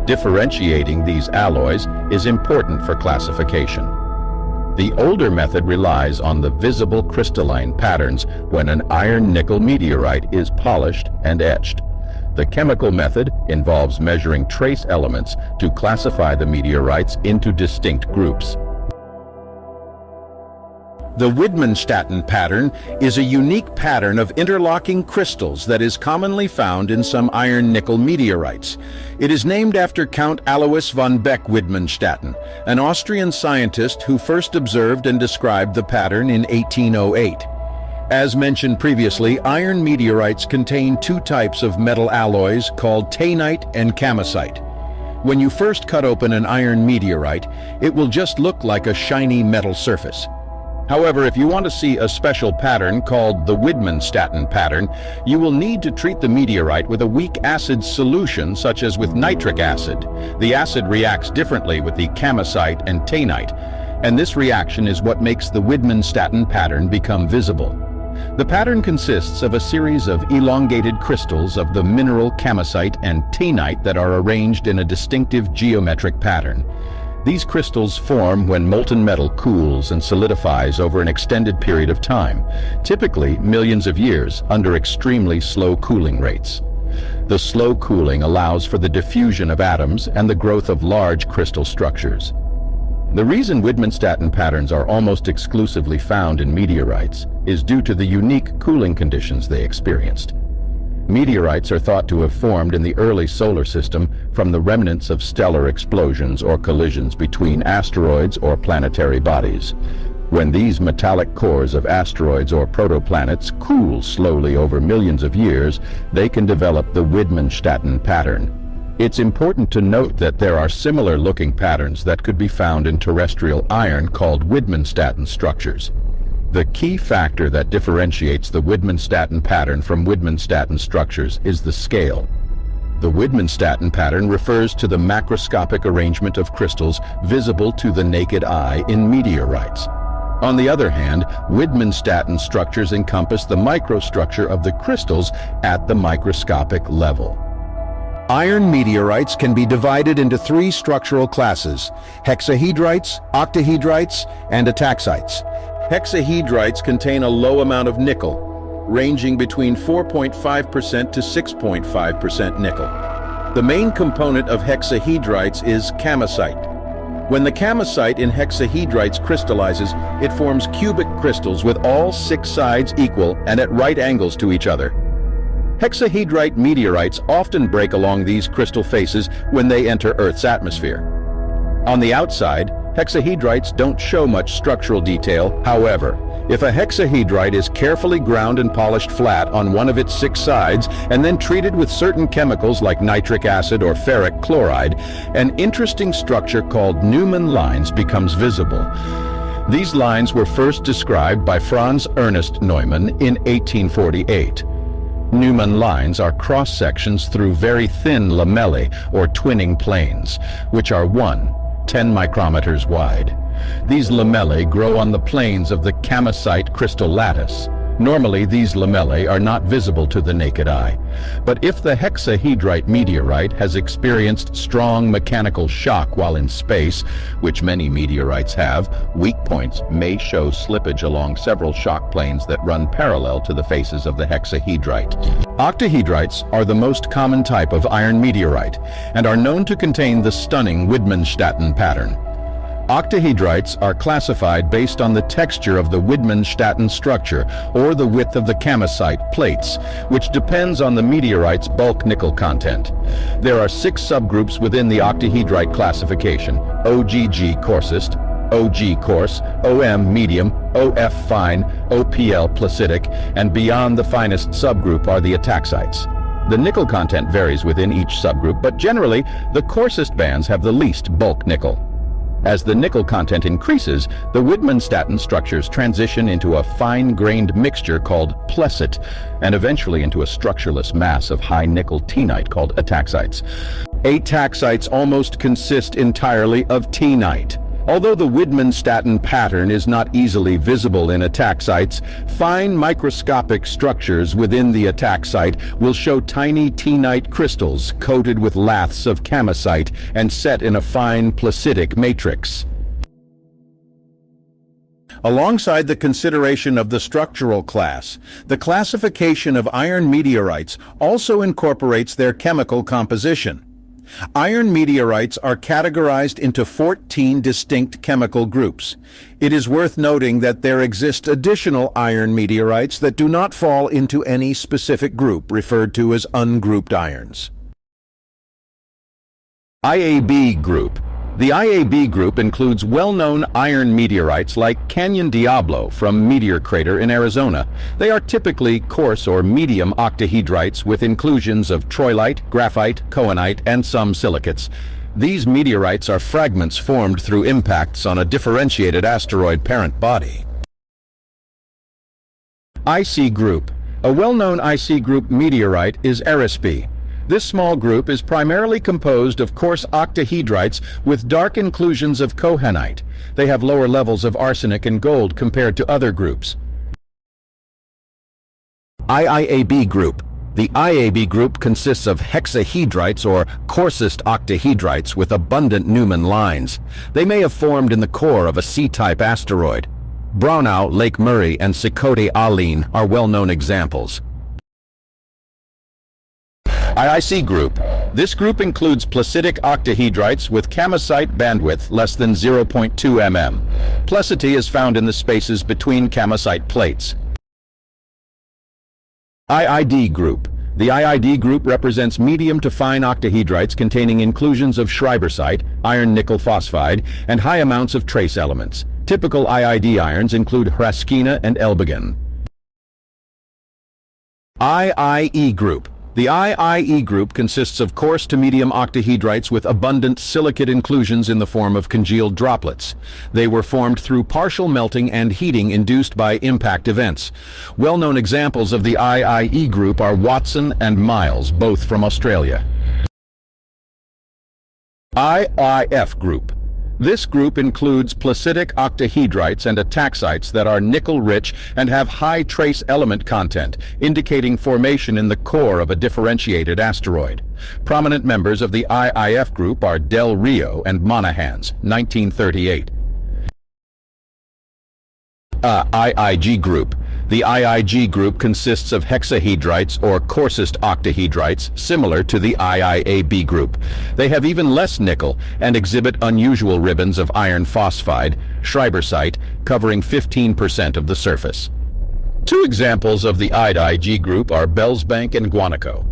Differentiating these alloys is important for classification. The older method relies on the visible crystalline patterns when an iron-nickel meteorite is polished and etched. The chemical method involves measuring trace elements to classify the meteorites into distinct groups. The Widmanstatten pattern is a unique pattern of interlocking crystals that is commonly found in some iron-nickel meteorites. It is named after Count Alois von Beck-Widmanstatten, an Austrian scientist who first observed and described the pattern in 1808. As mentioned previously, iron meteorites contain two types of metal alloys called taenite and camosite. When you first cut open an iron meteorite, it will just look like a shiny metal surface. However, if you want to see a special pattern called the Widmanstatten pattern, you will need to treat the meteorite with a weak acid solution such as with nitric acid. The acid reacts differently with the camosite and taenite, and this reaction is what makes the Widmanstatten pattern become visible. The pattern consists of a series of elongated crystals of the mineral camacite and taenite that are arranged in a distinctive geometric pattern. These crystals form when molten metal cools and solidifies over an extended period of time, typically millions of years, under extremely slow cooling rates. The slow cooling allows for the diffusion of atoms and the growth of large crystal structures. The reason Widmanstatten patterns are almost exclusively found in meteorites is due to the unique cooling conditions they experienced. Meteorites are thought to have formed in the early solar system from the remnants of stellar explosions or collisions between asteroids or planetary bodies. When these metallic cores of asteroids or protoplanets cool slowly over millions of years, they can develop the Widmanstatten pattern. It's important to note that there are similar-looking patterns that could be found in terrestrial iron called Widmanstatten structures. The key factor that differentiates the Widmanstatten pattern from Widmanstatten structures is the scale. The Widmanstatten pattern refers to the macroscopic arrangement of crystals visible to the naked eye in meteorites. On the other hand, Widmanstatten structures encompass the microstructure of the crystals at the microscopic level. Iron meteorites can be divided into three structural classes: hexahedrites, octahedrites, and ataxites. Hexahedrites contain a low amount of nickel, ranging between 4.5% to 6.5% nickel. The main component of hexahedrites is camacite. When the camacite in hexahedrites crystallizes, it forms cubic crystals with all 6 sides equal and at right angles to each other. Hexahedrite meteorites often break along these crystal faces when they enter Earth's atmosphere. On the outside, hexahedrites don't show much structural detail. However, if a hexahedrite is carefully ground and polished flat on one of its 6 sides and then treated with certain chemicals like nitric acid or ferric chloride, an interesting structure called Neumann lines becomes visible. These lines were first described by Franz Ernst Neumann in 1848. Neumann lines are cross-sections through very thin lamellae or twinning planes, which are 10 micrometers wide. These lamellae grow on the planes of the camacite crystal lattice. Normally, these lamellae are not visible to the naked eye. But if the hexahedrite meteorite has experienced strong mechanical shock while in space, which many meteorites have, weak points may show slippage along several shock planes that run parallel to the faces of the hexahedrite. Octahedrites are the most common type of iron meteorite and are known to contain the stunning Widmanstatten pattern. Octahedrites are classified based on the texture of the Widmanstatten structure or the width of the camacite plates, which depends on the meteorite's bulk nickel content. There are 6 subgroups within the octahedrite classification: OGG coarsest, OG coarse, OM medium, OF fine, OPL placitic, and beyond the finest subgroup are the ataxites. The nickel content varies within each subgroup, but generally the coarsest bands have the least bulk nickel. As the nickel content increases, the Widmanstatten structures transition into a fine-grained mixture called plecite, and eventually into a structureless mass of high-nickel taenite called ataxites. Ataxites almost consist entirely of taenite. Although the Widmanstatten pattern is not easily visible in ataxites, fine microscopic structures within the ataxite will show tiny taenite crystals coated with laths of camacite and set in a fine placitic matrix. Alongside the consideration of the structural class, the classification of iron meteorites also incorporates their chemical composition. Iron meteorites are categorized into 14 distinct chemical groups. It is worth noting that there exist additional iron meteorites that do not fall into any specific group, referred to as ungrouped irons. IAB group. The IAB group includes well-known iron meteorites like Canyon Diablo from Meteor Crater in Arizona. They are typically coarse or medium octahedrites with inclusions of troilite, graphite, cohenite, and some silicates. These meteorites are fragments formed through impacts on a differentiated asteroid parent body. IC group. A well-known IC group meteorite is Erispe. This small group is primarily composed of coarse octahedrites with dark inclusions of cohenite. They have lower levels of arsenic and gold compared to other groups. IIAB group. The IAB group consists of hexahedrites or coarsest octahedrites with abundant Newman lines. They may have formed in the core of a C-type asteroid. Braunau, Lake Murray, and Sikhote-Alin are well-known examples. IIC group. This group includes placitic octahedrites with camosite bandwidth less than 0.2 mm. Placity is found in the spaces between camosite plates. IID group. The IID group represents medium to fine octahedrites containing inclusions of schreibersite, iron-nickel phosphide, and high amounts of trace elements. Typical IID irons include hraskina and elbegen. IIE group. The IIE group consists of coarse to medium octahedrites with abundant silicate inclusions in the form of congealed droplets. They were formed through partial melting and heating induced by impact events. Well-known examples of the IIE group are Watson and Miles, both from Australia. IIF group. This group includes placitic octahedrites and ataxites that are nickel-rich and have high trace element content, indicating formation in the core of a differentiated asteroid. Prominent members of the IIF group are Del Rio and Monahans, 1938. IIG group. The IIG group consists of hexahedrites or coarsest octahedrites, similar to the IIAB group. They have even less nickel and exhibit unusual ribbons of iron phosphide, schreibersite, covering 15% of the surface. Two examples of the IIG group are Bellsbank and Guanaco.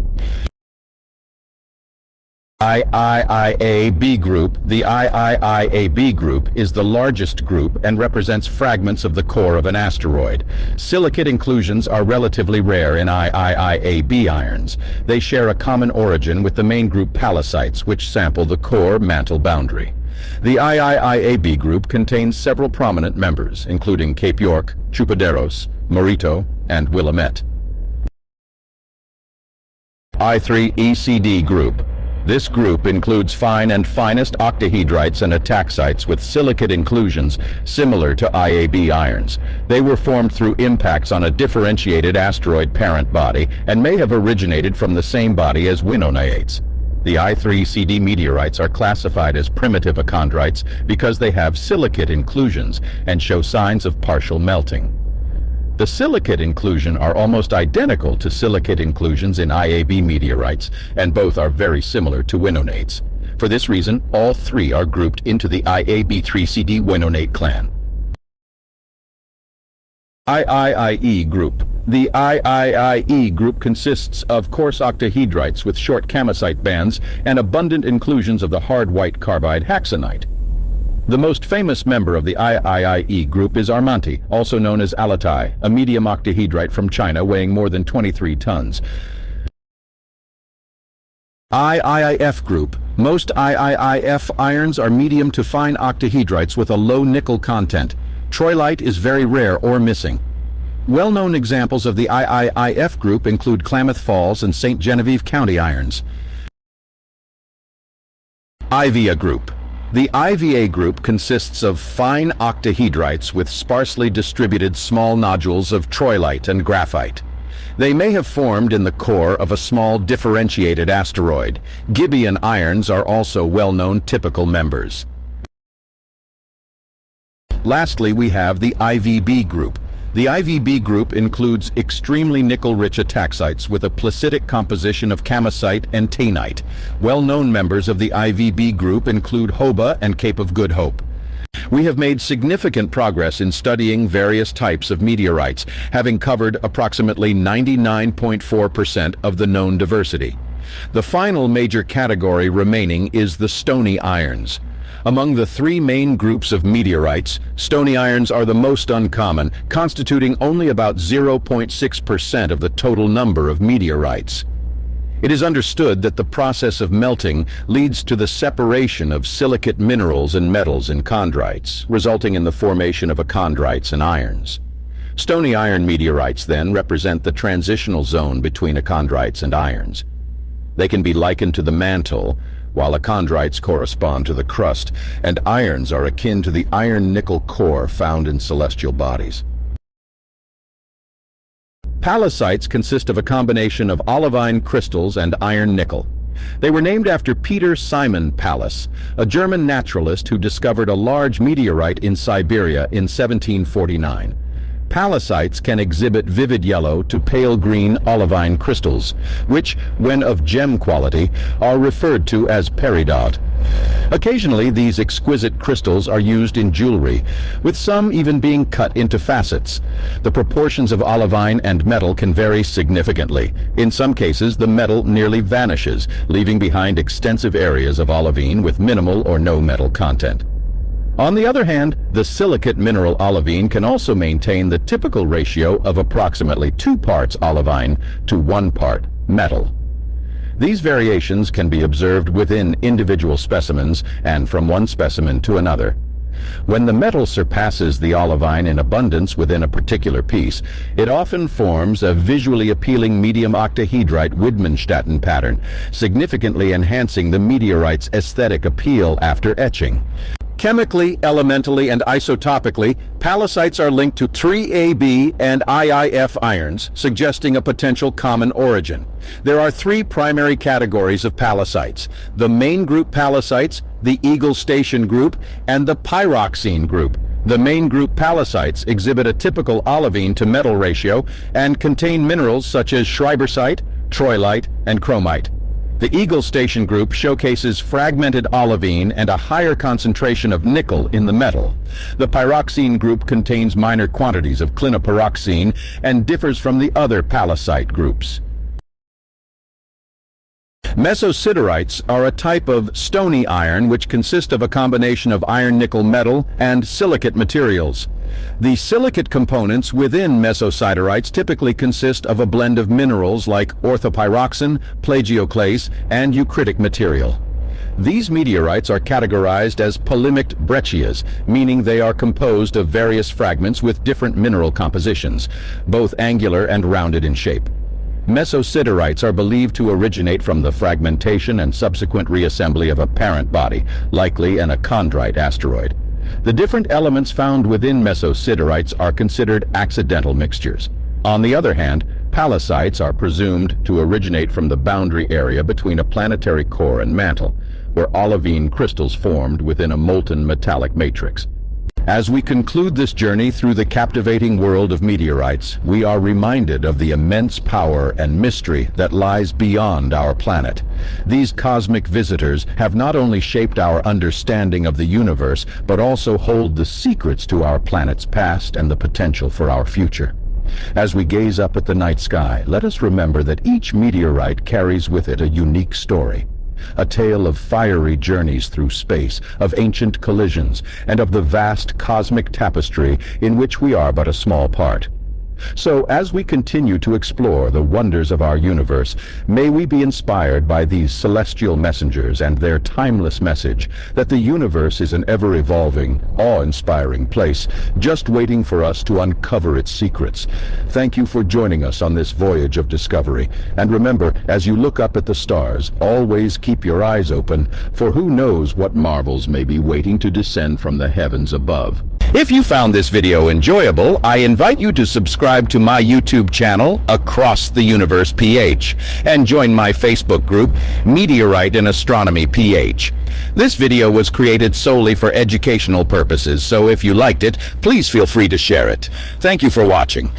IIIAB group. The IIIAB group is the largest group and represents fragments of the core of an asteroid. Silicate inclusions are relatively rare in IIIAB irons. They share a common origin with the main group pallasites, which sample the core mantle boundary. The IIIAB group contains several prominent members, including Cape York, Chupaderos, Morito, and Willamette. I3ECD group. This group includes fine and finest octahedrites and ataxites with silicate inclusions similar to IAB irons. They were formed through impacts on a differentiated asteroid parent body and may have originated from the same body as winonaites. The I3CD meteorites are classified as primitive achondrites because they have silicate inclusions and show signs of partial melting. The silicate inclusion are almost identical to silicate inclusions in IAB meteorites, and both are very similar to winonaites. For this reason, all three are grouped into the IAB3CD winonate clan. IIIE group. The IIIE group consists of coarse octahedrites with short camosite bands and abundant inclusions of the hard white carbide haxanite. The most famous member of the IIIE group is Armanti, also known as Alatai, a medium octahedrite from China weighing more than 23 tons. IIIF group. Most IIIF irons are medium to fine octahedrites with a low nickel content. Troilite is very rare or missing. Well-known examples of the IIIF group include Klamath Falls and St. Genevieve County irons. IVA group. The IVA group consists of fine octahedrites with sparsely distributed small nodules of troilite and graphite. They may have formed in the core of a small differentiated asteroid. Gibeon irons are also well-known typical members. Lastly, we have the IVB group. The IVB group includes extremely nickel-rich ataxites with a placitic composition of camosite and taenite. Well-known members of the IVB group include Hoba and Cape of Good Hope. We have made significant progress in studying various types of meteorites, having covered approximately 99.4% of the known diversity. The final major category remaining is the stony irons. Among the three main groups of meteorites, stony irons are the most uncommon, constituting only about 0.6% of the total number of meteorites. It is understood that the process of melting leads to the separation of silicate minerals and metals in chondrites, resulting in the formation of achondrites and irons. Stony iron meteorites, then, represent the transitional zone between achondrites and irons. They can be likened to the mantle, while achondrites correspond to the crust, and irons are akin to the iron-nickel core found in celestial bodies. Pallasites consist of a combination of olivine crystals and iron nickel. They were named after Peter Simon Pallas, a German naturalist who discovered a large meteorite in Siberia in 1749. Pallasites can exhibit vivid yellow to pale green olivine crystals, which, when of gem quality, are referred to as peridot. Occasionally, these exquisite crystals are used in jewelry, with some even being cut into facets. The proportions of olivine and metal can vary significantly. In some cases, the metal nearly vanishes, leaving behind extensive areas of olivine with minimal or no metal content. On the other hand, the silicate mineral olivine can also maintain the typical ratio of approximately 2 parts olivine to 1 part metal. These variations can be observed within individual specimens and from one specimen to another. When the metal surpasses the olivine in abundance within a particular piece, it often forms a visually appealing medium octahedrite Widmanstatten pattern, significantly enhancing the meteorite's aesthetic appeal after etching. Chemically, elementally, and isotopically, pallasites are linked to 3Ab and IIF irons, suggesting a potential common origin. There are 3 primary categories of pallasites: the main group pallasites, the Eagle Station group, and the pyroxene group. The main group pallasites exhibit a typical olivine to metal ratio and contain minerals such as schreibersite, troilite, and chromite. The Eagle Station group showcases fragmented olivine and a higher concentration of nickel in the metal. The pyroxene group contains minor quantities of clinopyroxene and differs from the other pallasite groups. Mesositerites are a type of stony-iron which consist of a combination of iron-nickel metal and silicate materials. The silicate components within mesositerites typically consist of a blend of minerals like orthopyroxene, plagioclase, and eucritic material. These meteorites are categorized as polymiced breccias, meaning they are composed of various fragments with different mineral compositions, both angular and rounded in shape. Mesositerites are believed to originate from the fragmentation and subsequent reassembly of a parent body, likely an Achondrite asteroid. The different elements found within mesositerites are considered accidental mixtures. On the other hand, pallasites are presumed to originate from the boundary area between a planetary core and mantle, where olivine crystals formed within a molten metallic matrix. As we conclude this journey through the captivating world of meteorites, we are reminded of the immense power and mystery that lies beyond our planet. These cosmic visitors have not only shaped our understanding of the universe, but also hold the secrets to our planet's past and the potential for our future. As we gaze up at the night sky, let us remember that each meteorite carries with it a unique story. A tale of fiery journeys through space, of ancient collisions, and of the vast cosmic tapestry in which we are but a small part. So, as we continue to explore the wonders of our universe, may we be inspired by these celestial messengers and their timeless message that the universe is an ever-evolving, awe-inspiring place, just waiting for us to uncover its secrets. Thank you for joining us on this voyage of discovery. And remember, as you look up at the stars, always keep your eyes open, for who knows what marvels may be waiting to descend from the heavens above. If you found this video enjoyable, I invite you to subscribe to my YouTube channel, Across the Universe PH, and join my Facebook group, Meteorite and Astronomy PH. This video was created solely for educational purposes, so if you liked it, please feel free to share it. Thank you for watching.